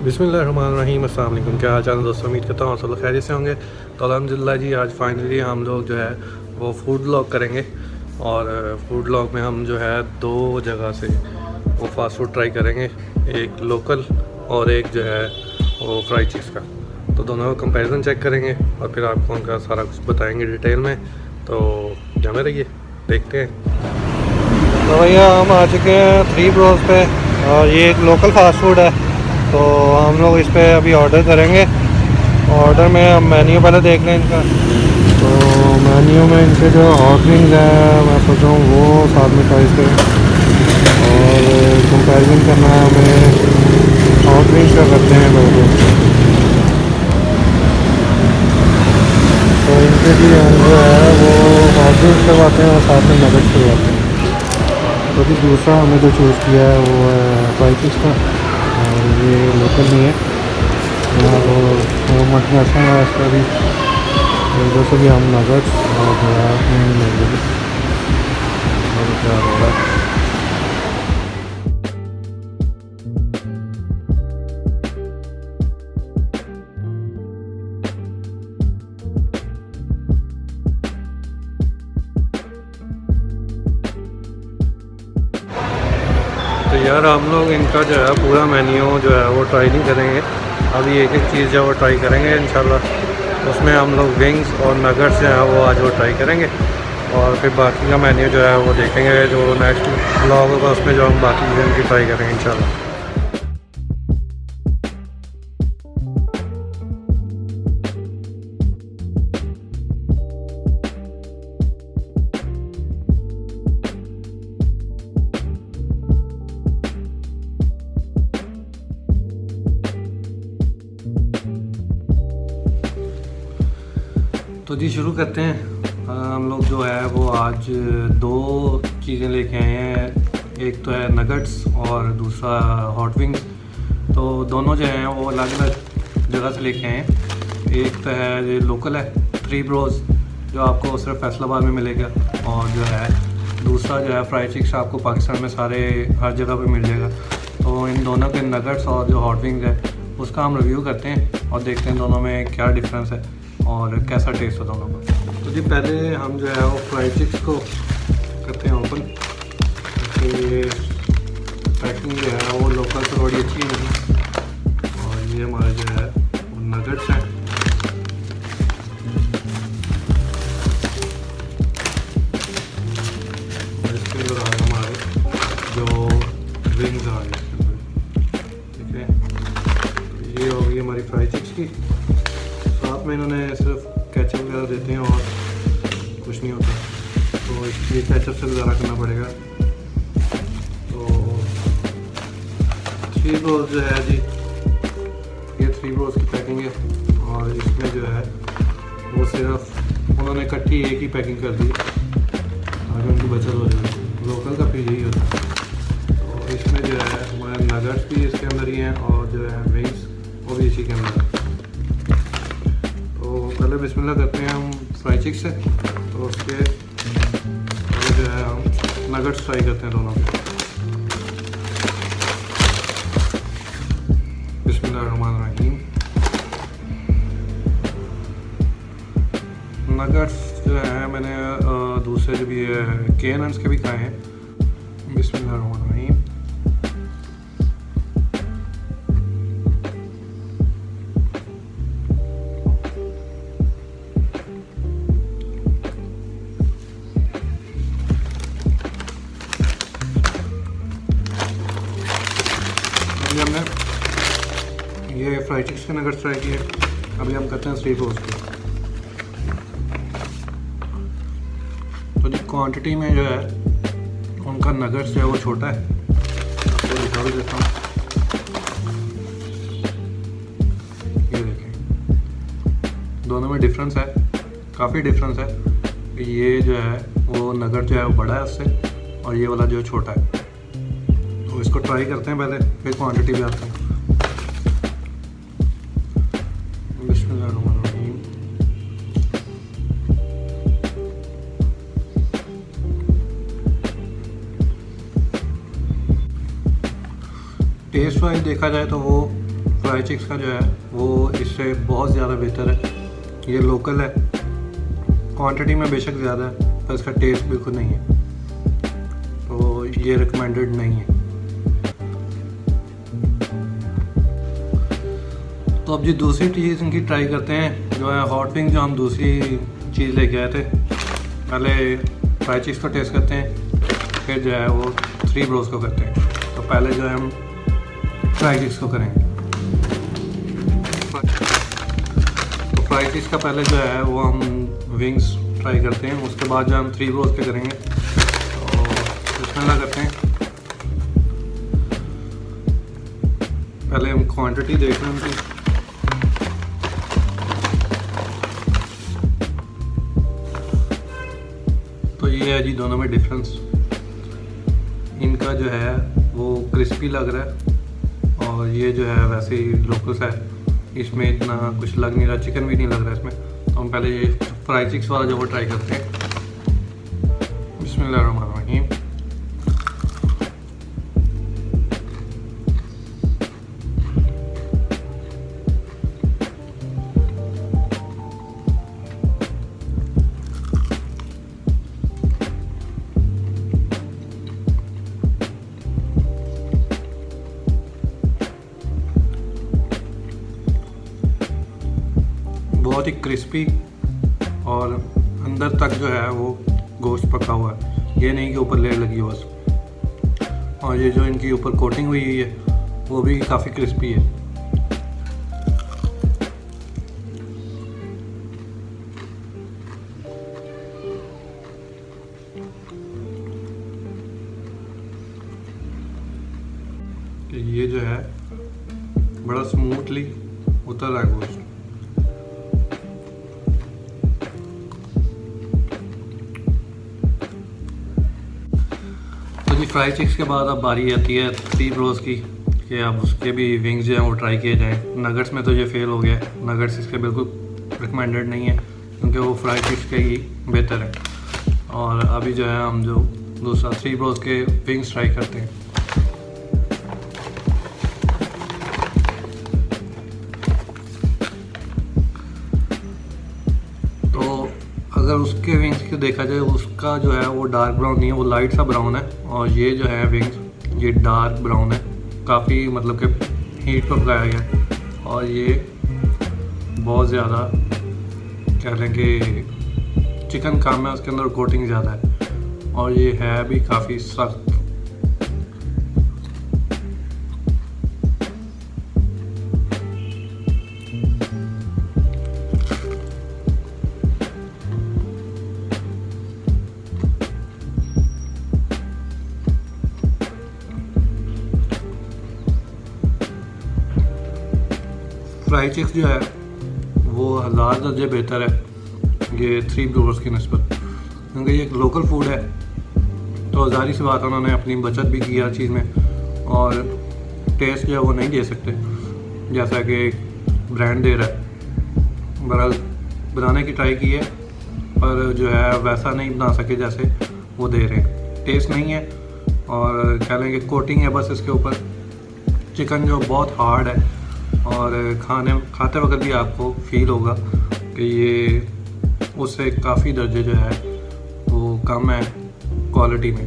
बिस्मिल्लाहिर्रहमानिर्रहीम। अस्सलाम वालेकुम। क्या हाल चाल है दोस्तों? उम्मीद करता हूँ सब लोग खैरियत से होंगे। तो अल्हम्दुलिल्लाह जी, आज फाइनली हम लोग जो है वो फूड व्लॉग करेंगे। और फूड व्लॉग में हम जो है दो जगह से वो फास्ट फूड ट्राई करेंगे, एक लोकल और एक जो है वो फ्राई चीज़ का। तो दोनों का कंपैरिजन चेक करेंगे और फिर आपको उनका सारा कुछ बताएंगे डिटेल में। तो जमे रहिए, देखते हैं। तो भैया हम आ चुके हैं थ्री ब्रोज पे, और ये एक लोकल फास्ट फूड है। तो हम लोग इस पर अभी ऑर्डर करेंगे। ऑर्डर में हम मेन्यू पहले देख लें इनका। तो मेन्यू में इनके जो हॉट विंग्स हैं, मैं सोच रहा हूँ वो साथ में ट्राई करें। और कंपैरिजन करना है हमें, हॉट विंग्स का करते हैं पहले। तो इनके भी हम जो है वो हॉट विंग्स करवाते हैं और साथ में नगेट्स करवाते हैं। तो भी दूसरा हमने जो चूज़ किया है वो है फ्राई चीज़ का, और ये लोकल नहीं है। वो मल्टीनेशनल है इसका भी। इधर से भी हम नगेट्स और लेंगे। और क्या हो रहा है? तो यार हम लोग इनका जो है पूरा मेन्यू जो है वो ट्राई नहीं करेंगे। अभी एक एक चीज़ जो है वो ट्राई करेंगे इंशाल्लाह। उसमें हम लोग विंग्स और नगेट्स जो है वो आज वो ट्राई करेंगे, और फिर बाकी का मेन्यू जो है वो देखेंगे जो नेक्स्ट ब्लॉग होगा उसमें जो हम बाकी चीज़ें की ट्राई करेंगे इंशाल्लाह। तो जी शुरू करते हैं। हम लोग जो है वो आज दो चीज़ें लेके आए हैं। एक तो है नगेट्स और दूसरा हॉट विंग्स। तो दोनों जो हैं वो अलग अलग जगह से लेके आए हैं। एक तो है ये लोकल है, थ्री ब्रोज, जो आपको सिर्फ फैसलाबाद में मिलेगा। और जो है दूसरा जो है फ्राई चिक्स, आपको पाकिस्तान में सारे हर जगह पे मिल जाएगा। तो इन दोनों के नगेट्स और जो हॉट विंग्स है उसका हम रिव्यू करते हैं और देखते हैं दोनों में क्या डिफरेंस है और कैसा टेस्ट है दोनों का। तो जी पहले हम जो है वो फ्राई चिक्स को करते हैं ओपन। तो ये पैकिंग जो है वो लोकल तो थोड़ी अच्छी है। और ये हमारे जो है वो नगेट्स हैं। और इसके अंदर आ गए हमारे जो विंग्स आ गए इसके अंदर, ठीक है। तो ये हो गई हमारी फ्राई चिक्स की। साथ में इन्होंने सिर्फ केचप वगैरह देते हैं और कुछ नहीं होता, तो इसलिए केचप से गुजारा करना पड़ेगा। तो थ्री ब्रोज जो है जी, ये थ्री ब्रोज की पैकिंग है। और इसमें जो है वो सिर्फ उन्होंने इकट्ठी एक ही पैकिंग कर दी ताकि उनकी बचत हो जाए। लोकल का फिर यही होता है। तो इसमें जो है हमारे नगेट्स भी इसके अंदर ही हैं और जो है विंग्स वो भी इसी के अंदर है। तो पहले बिस्मिल्लाह करते हैं हम फ्राई चिक्स से। तो उसके पहले जो है हम नगेट्स फ्राई करते हैं दोनों के। बिस्मिल्लाहिर्रहमानिर्रहीम। नगेट्स जो है मैंने दूसरे जो भी KNN के भी खाए हैं। बिस्मिल्लाहिर्रहमानिर्रहीम। हमने ये फ्राई चिक्स के नगेट्स ट्राई किए। अभी हम करते हैं थ्री ब्रोज के। तो जी क्वांटिटी में जो है उनका नगेट्स जो है वो छोटा है, आपको दिखा भी देता हूँ। ये देखें, दोनों में डिफरेंस है, काफ़ी डिफरेंस है। ये जो है वो नगेट जो है वो बड़ा है उससे, और ये वाला जो है छोटा है। तो इसको ट्राई करते हैं पहले, फिर क्वांटिटी भी आते हैं। बिस्मिल्लाहिर्रहमानिर्रहीम। टेस्ट वाइज देखा जाए तो वो फ्राई चिक्स का जो है वो इससे बहुत ज़्यादा बेहतर है। ये लोकल है, क्वांटिटी में बेशक ज़्यादा है पर इसका टेस्ट बिल्कुल नहीं है, तो ये रिकमेंडेड नहीं है। तो अब जी दूसरी चीज़ इनकी ट्राई करते हैं, जो है हॉट विंग। जो हम दूसरी चीज़ लेके आए थे, पहले फ्राई चिक्स को टेस्ट करते हैं, फिर जो है वो 3 ब्रोज को करते हैं। तो पहले जो है हम फ्राई चिक्स को करेंगे। तो फ्राई चिक्स का पहले जो है वो हम विंग्स ट्राई करते हैं, उसके बाद जो हम 3 ब्रोज के करेंगे। तो इसमें क्या करते हैं, पहले हम क्वांटिटी देख रहे हैं उनकी। तो ये है जी दोनों में डिफरेंस। इनका जो है वो क्रिस्पी लग रहा है और ये जो है वैसे ही लोकल सा है, इसमें इतना कुछ लग नहीं रहा, चिकन भी नहीं लग रहा इसमें। तो हम पहले ये फ्राई चिक्स वाला जो वो ट्राई करते हैं। बिस्मिल्लाहिर्रहमानिर्रहीम। बहुत ही क्रिस्पी और अंदर तक जो है वो गोश्त पका हुआ है, ये नहीं कि ऊपर लेयर लगी हो बस। और ये जो इनकी ऊपर कोटिंग हुई है वो भी काफ़ी क्रिस्पी है। ये जो है बड़ा स्मूथली उतर रहा है गोश्त। फ्राई चिक्स के बाद अब बारी आती है 3 ब्रोज की, कि अब उसके भी विंग्स जो हैं वो ट्राई किए जाएँ। नगट्स में तो ये फेल हो गया है, नगट्स इसके बिल्कुल रिकमेंडेड नहीं है क्योंकि वो फ्राई चिक्स के ही बेहतर है। और अभी जो है हम जो दूसरा 3 ब्रोज के विंग्स ट्राई करते हैं। अगर उसके विंग्स को देखा जाए, उसका जो है वो डार्क ब्राउन नहीं है, वो लाइट सा ब्राउन है। और ये जो है विंग्स ये डार्क ब्राउन है, काफ़ी मतलब कि हीट पर पकाया गया। और ये बहुत ज़्यादा कह लें कि चिकन काम है, उसके अंदर कोटिंग ज़्यादा है और ये है भी काफ़ी सख्त। फ्राई चिक्स जो है वो 1000 दर्जे बेहतर है ये 3 ब्रोज की निस्बत, क्योंकि ये एक लोकल फूड है। तो ज़ाहिर सी बात है उन्होंने अपनी बचत भी की हर चीज़ में, और टेस्ट जो है वो नहीं दे सकते जैसा कि ब्रांड दे रहा है। बहरहाल बनाने की ट्राई की है पर जो है वैसा नहीं बना सके जैसे वो दे रहे हैं। टेस्ट नहीं है और कह लें कि कोटिंग है बस इसके ऊपर। चिकन जो बहुत हार्ड है और खाते वक्त भी आपको फील होगा कि ये उससे काफ़ी दर्जे जो है वो कम है क्वालिटी में।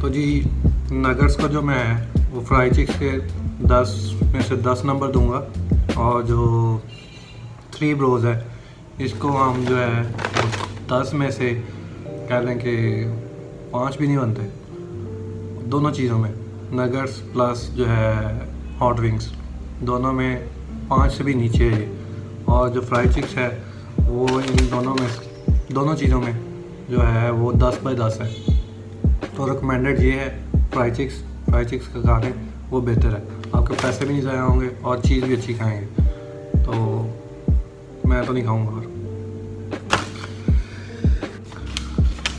तो जी नगट्स को जो मैं वो फ्राई चिक्स के 10 में से 10 नंबर दूंगा, और जो 3 ब्रोज है इसको हम जो है 10 में से कह लें कि 5 भी नहीं बनते दोनों चीज़ों में, नगट्स प्लस जो है हॉट विंग्स, दोनों में 5 से भी नीचे है ये। और जो फ्राई चिक्स है वो इन दोनों चीज़ों में जो है वो 10 बाय 10 है। तो रिकमेंडेड ये है फ्राई चिक्स का खाने वो बेहतर है, आपके पैसे भी नहीं ज़ाया होंगे और चीज़ भी अच्छी खाएंगे। तो मैं तो नहीं खाऊंगा। और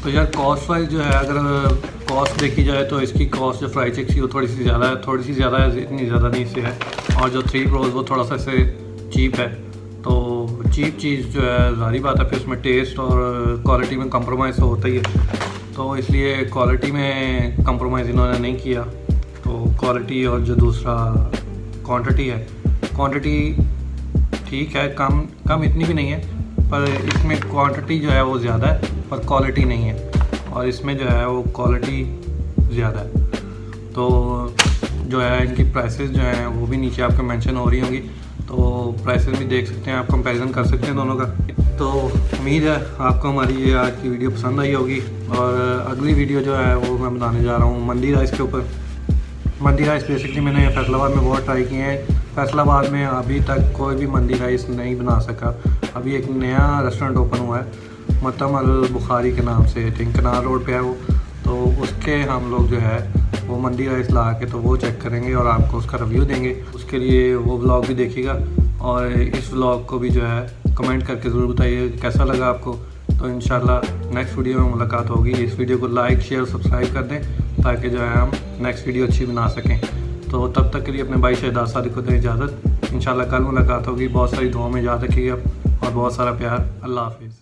तो यार कॉस्ट वाइज जो है अगर कॉस्ट देखी जाए तो इसकी कॉस्ट जो फ्राई चिक्स की वो थोड़ी सी ज़्यादा है, इतनी ज़्यादा नहीं से है। और जो 3 ब्रोज वो थोड़ा सा इससे चीप है। तो चीप चीज़ जो है ज़ाहिर बात है फिर उसमें टेस्ट और क्वालिटी में कंप्रोमाइज़ तो होता ही है, तो इसलिए क्वालिटी में कंप्रोमाइज़ इन्होंने नहीं किया। तो क्वालिटी और जो दूसरा क्वांटिटी है, क्वांटिटी ठीक है, कम इतनी भी नहीं है, पर इसमें क्वांटिटी जो है वो ज़्यादा है पर क्वालिटी नहीं है, और इसमें जो है वो क्वालिटी ज़्यादा है। तो जो है इनकी प्राइसेस जो हैं वो भी नीचे आपको मेंशन हो रही होंगी, तो प्राइसेस भी देख सकते हैं आप, कंपैरिजन कर सकते हैं दोनों का। तो उम्मीद है आपको हमारी ये आज की वीडियो पसंद आई होगी, और अगली वीडियो जो है वो मैं बनाने जा रहा हूँ मंदी राइस के ऊपर। मंदी राइस बेसिकली मैंने फैसलाबाद में बहुत ट्राई किए हैं, फैसलाबाद में अभी तक कोई भी मंदी राइस नहीं बना सका। अभी एक नया रेस्टोरेंट ओपन हुआ है मतम अल बुखारी के नाम से, कनाल रोड पे है वो, तो उसके हम लोग जो है वो मंदी राइस ला के तो वो चेक करेंगे और आपको उसका रिव्यू देंगे। उसके लिए वो व्लॉग भी देखिएगा, और इस व्लॉग को भी जो है कमेंट करके ज़रूर बताइए कैसा लगा आपको। तो इंशाल्लाह नेक्स्ट वीडियो में मुलाकात होगी। इस वीडियो को लाइक शेयर सब्सक्राइब कर दें ताकि जो है हम नेक्स्ट वीडियो अच्छी बना सकें। तो तब तक के लिए अपने भाई शहदाद सादिक को दें इजाज़त। इंशाल्लाह कल मुलाकात होगी। बहुत सारी दुआओं में याद रखिएगा और बहुत सारा प्यार। अल्लाह हाफिज़।